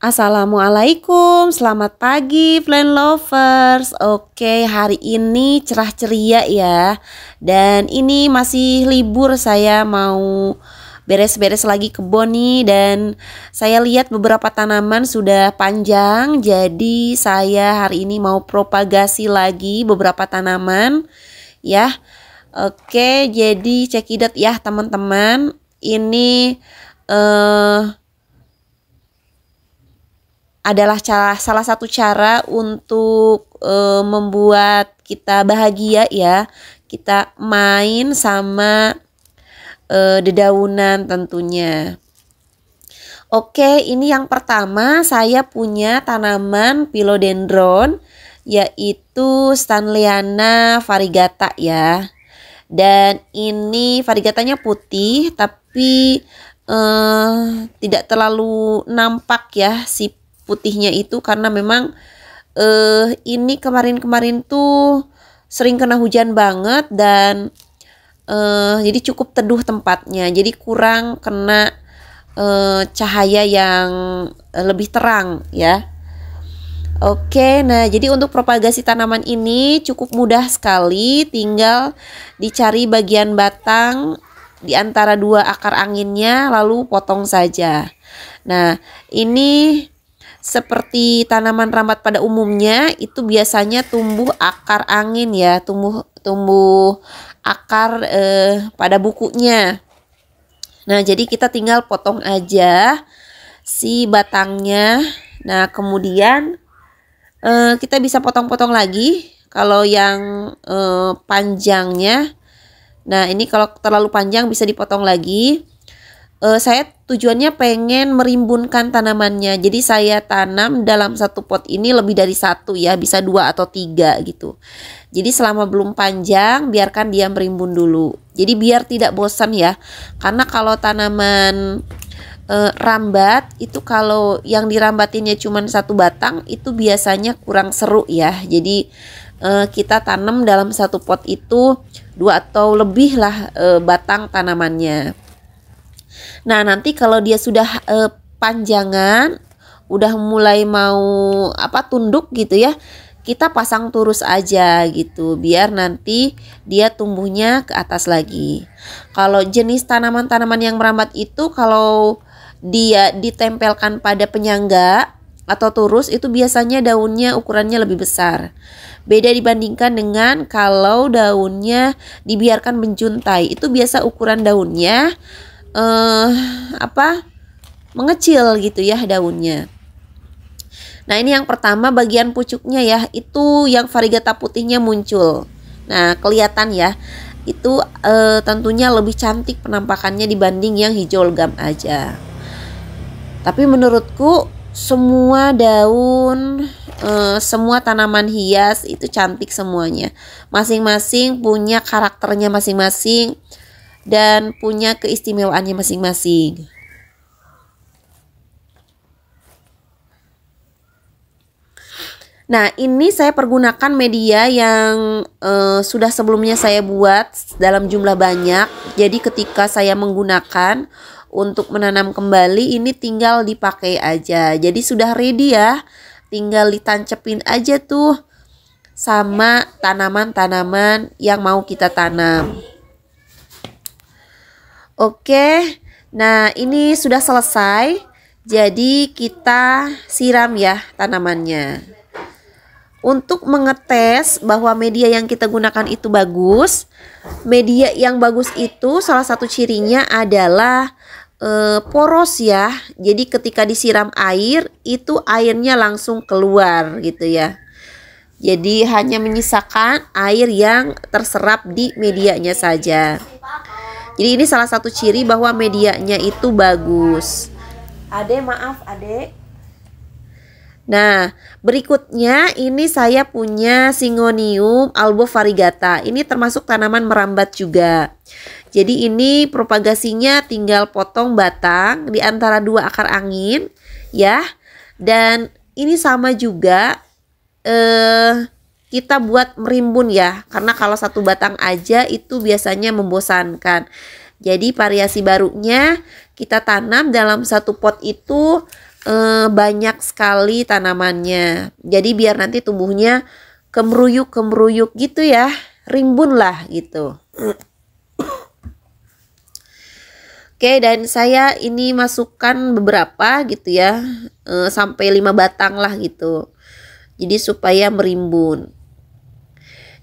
Assalamualaikum, selamat pagi plant lovers. Oke, hari ini cerah ceria ya. Dan ini masih libur, saya mau beres-beres lagi kebun nih. Dan saya lihat beberapa tanaman sudah panjang. Jadi saya hari ini mau propagasi lagi beberapa tanaman ya. Oke, jadi cekidot ya teman-teman. Ini adalah salah satu cara untuk membuat kita bahagia ya. Kita main sama dedaunan tentunya. Oke, ini yang pertama saya punya tanaman philodendron yaitu Stanleyana variegata ya. Dan ini variegatanya putih tapi tidak terlalu nampak ya si putihnya itu, karena memang ini kemarin-kemarin tuh sering kena hujan banget dan jadi cukup teduh tempatnya, jadi kurang kena cahaya yang lebih terang ya. Oke, nah jadi untuk propagasi tanaman ini cukup mudah sekali, tinggal dicari bagian batang di antara dua akar anginnya lalu potong saja. Nah ini seperti tanaman rambat pada umumnya itu biasanya tumbuh akar angin ya, tumbuh akar pada bukunya. Nah jadi kita tinggal potong aja si batangnya. Nah kemudian kita bisa potong-potong lagi kalau yang panjangnya. Nah ini kalau terlalu panjang bisa dipotong lagi. Saya tujuannya pengen merimbunkan tanamannya, jadi saya tanam dalam satu pot ini lebih dari satu ya, bisa 2 atau 3 gitu. Jadi selama belum panjang biarkan dia merimbun dulu, jadi biar tidak bosan ya, karena kalau tanaman rambat itu kalau yang dirambatinnya cuma satu batang itu biasanya kurang seru ya. Jadi kita tanam dalam satu pot itu 2 atau lebih lah batang tanamannya. Nah nanti kalau dia sudah panjangan, udah mulai mau tunduk gitu ya, kita pasang terus aja gitu, biar nanti dia tumbuhnya ke atas lagi. Kalau jenis tanaman-tanaman yang merambat itu kalau dia ditempelkan pada penyangga atau turus itu biasanya daunnya ukurannya lebih besar. Beda dibandingkan dengan kalau daunnya dibiarkan menjuntai, itu biasa ukuran daunnya mengecil gitu ya daunnya. Nah ini yang pertama bagian pucuknya ya, itu yang variegata putihnya muncul. Nah kelihatan ya, itu tentunya lebih cantik penampakannya dibanding yang hijau legam aja. Tapi menurutku semua daun, semua tanaman hias itu cantik semuanya. Masing-masing punya karakternya masing-masing dan punya keistimewaannya masing-masing. Nah ini saya pergunakan media yang sudah sebelumnya saya buat dalam jumlah banyak. Jadi ketika saya menggunakan untuk menanam kembali ini tinggal dipakai aja. Jadi sudah ready ya, tinggal ditancepin aja tuh sama tanaman-tanaman yang mau kita tanam. Oke, nah ini sudah selesai. Jadi kita siram ya tanamannya. Untuk mengetes bahwa media yang kita gunakan itu bagus, media yang bagus itu salah satu cirinya adalah poros ya. Jadi ketika disiram air itu airnya langsung keluar gitu ya. Jadi hanya menyisakan air yang terserap di medianya saja. Jadi ini salah satu ciri bahwa medianya itu bagus. Ade maaf Ade. Nah berikutnya ini saya punya Syngonium albo variegata. Ini termasuk tanaman merambat juga. Jadi ini propagasinya tinggal potong batang di antara dua akar angin ya. Dan ini sama juga kita buat merimbun ya, karena kalau satu batang aja itu biasanya membosankan. Jadi variasi barunya kita tanam dalam satu pot itu banyak sekali tanamannya. Jadi biar nanti tumbuhnya kemeruyuk gitu ya, rimbun lah gitu. Oke, dan saya ini masukkan beberapa gitu ya, sampai 5 batang lah gitu. Jadi supaya merimbun.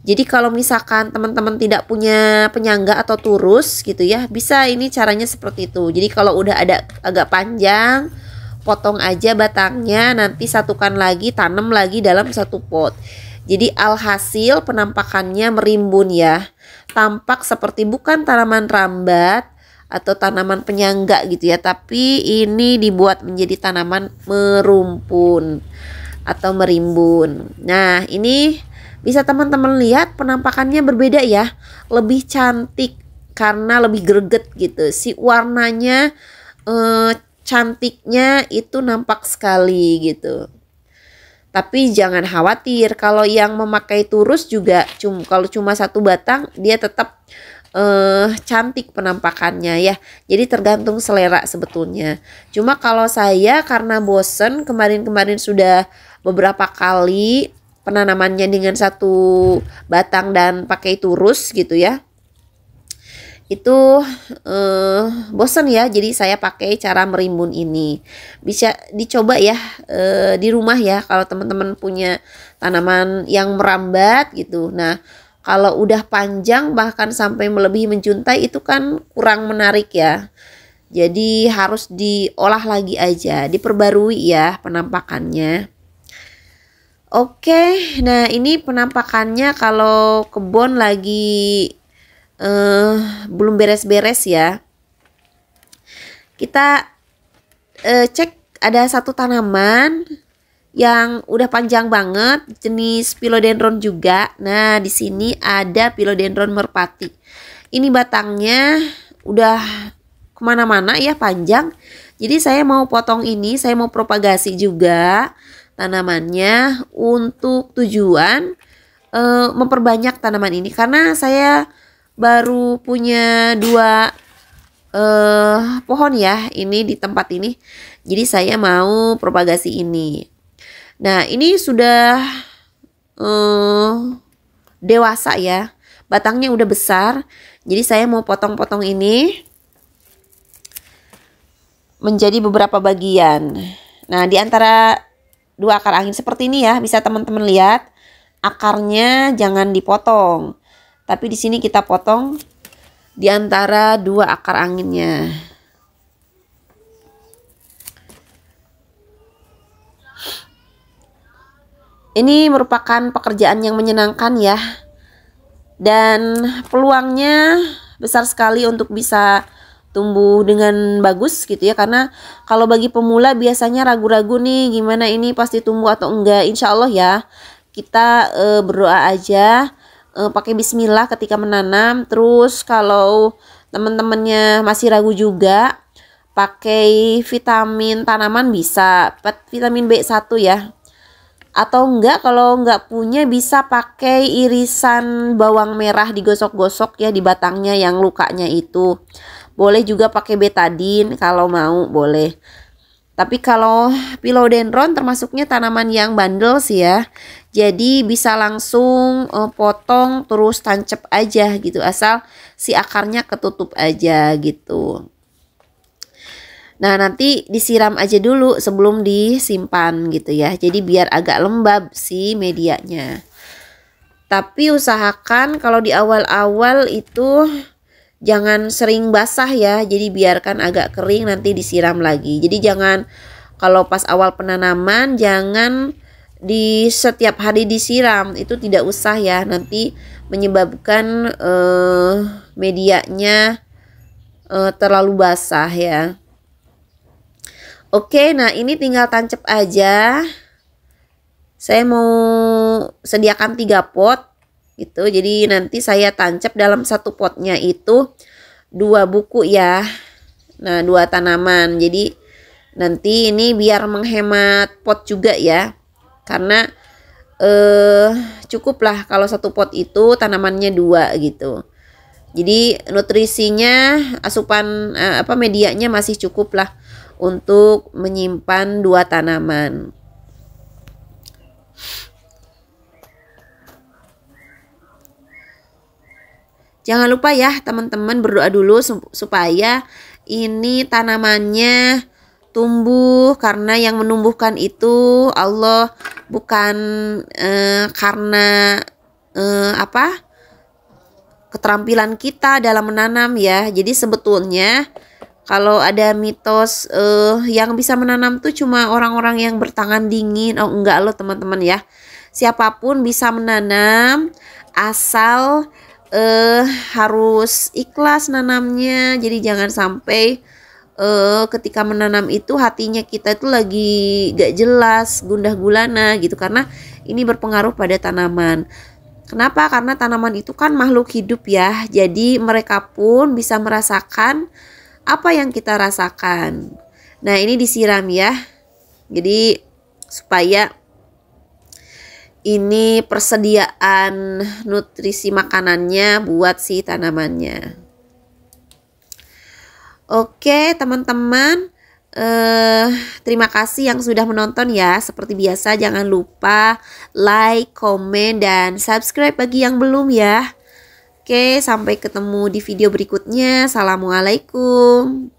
Jadi kalau misalkan teman-teman tidak punya penyangga atau turus gitu ya, bisa ini caranya seperti itu. Jadi kalau udah ada agak panjang, potong aja batangnya, nanti satukan lagi, tanam lagi dalam satu pot. Jadi alhasil penampakannya merimbun ya. Tampak seperti bukan tanaman rambat atau tanaman penyangga gitu ya, tapi ini dibuat menjadi tanaman merumpun atau merimbun. Nah, ini bisa teman-teman lihat penampakannya berbeda ya, lebih cantik karena lebih greget gitu. Si warnanya cantiknya itu nampak sekali gitu. Tapi jangan khawatir, kalau yang memakai turus juga kalau cuma satu batang dia tetap cantik penampakannya ya. Jadi tergantung selera sebetulnya. Cuma kalau saya karena bosen, kemarin-kemarin sudah beberapa kali penanamannya dengan satu batang dan pakai turus gitu ya, itu bosan ya. Jadi saya pakai cara merimbun ini. Bisa dicoba ya di rumah ya kalau teman-teman punya tanaman yang merambat gitu. Nah, kalau udah panjang bahkan sampai melebihi menjuntai itu kan kurang menarik ya. Jadi harus diolah lagi aja, diperbarui ya penampakannya. Oke, nah ini penampakannya kalau kebun lagi belum beres-beres ya. Kita cek ada satu tanaman yang udah panjang banget, jenis philodendron juga. Nah, di sini ada philodendron merpati. Ini batangnya udah kemana-mana ya, panjang. Jadi saya mau potong ini, saya mau propagasi juga tanamannya untuk tujuan memperbanyak tanaman ini, karena saya baru punya 2 pohon ya ini di tempat ini. Jadi saya mau propagasi ini. Nah, ini sudah dewasa ya, batangnya udah besar. Jadi saya mau potong-potong ini menjadi beberapa bagian. Nah, di antara 2 akar angin seperti ini ya, bisa teman-teman lihat akarnya jangan dipotong, tapi di sini kita potong di antara 2 akar anginnya. Ini merupakan pekerjaan yang menyenangkan ya, dan peluangnya besar sekali untuk bisa tumbuh dengan bagus gitu ya. Karena kalau bagi pemula biasanya ragu-ragu nih, gimana ini pasti tumbuh atau enggak. Insya Allah ya, kita berdoa aja, pakai bismillah ketika menanam. Terus kalau teman-temannya masih ragu juga, pakai vitamin tanaman bisa, vitamin B1 ya. Atau enggak, kalau enggak punya bisa pakai irisan bawang merah digosok-gosok ya di batangnya yang lukanya itu. Boleh juga pakai betadine kalau mau, boleh. Tapi kalau philodendron termasuknya tanaman yang bandel sih ya. Jadi bisa langsung potong terus tancap aja gitu, asal si akarnya ketutup aja gitu. Nah, nanti disiram aja dulu sebelum disimpan gitu ya. Jadi biar agak lembab si medianya. Tapi usahakan kalau di awal-awal itu jangan sering basah ya, jadi biarkan agak kering nanti disiram lagi. Jadi jangan kalau pas awal penanaman jangan di setiap hari disiram, itu tidak usah ya, nanti menyebabkan medianya terlalu basah ya. Oke, nah ini tinggal tancap aja. Saya mau sediakan 3 pot gitu, jadi nanti saya tancap dalam satu potnya itu 2 buku ya. Nah, 2 tanaman. Jadi nanti ini biar menghemat pot juga ya, karena cukup lah kalau satu pot itu tanamannya 2 gitu. Jadi nutrisinya, asupan medianya masih cukup lah untuk menyimpan dua tanaman. Jangan lupa ya teman-teman, berdoa dulu supaya ini tanamannya tumbuh, karena yang menumbuhkan itu Allah, bukan karena keterampilan kita dalam menanam ya. Jadi sebetulnya kalau ada mitos yang bisa menanam tuh cuma orang-orang yang bertangan dingin. Oh enggak loh teman-teman ya. Siapapun bisa menanam, asal harus ikhlas nanamnya. Jadi jangan sampai ketika menanam itu hatinya kita itu lagi gak jelas, gundah gulana gitu, karena ini berpengaruh pada tanaman. Kenapa? Karena tanaman itu kan makhluk hidup ya. Jadi mereka pun bisa merasakan apa yang kita rasakan. Nah, ini disiram ya. Jadi supaya ini persediaan nutrisi makanannya buat si tanamannya. Oke teman-teman, terima kasih yang sudah menonton ya. Seperti biasa jangan lupa like, komen, dan subscribe bagi yang belum ya. Oke, sampai ketemu di video berikutnya. Assalamualaikum.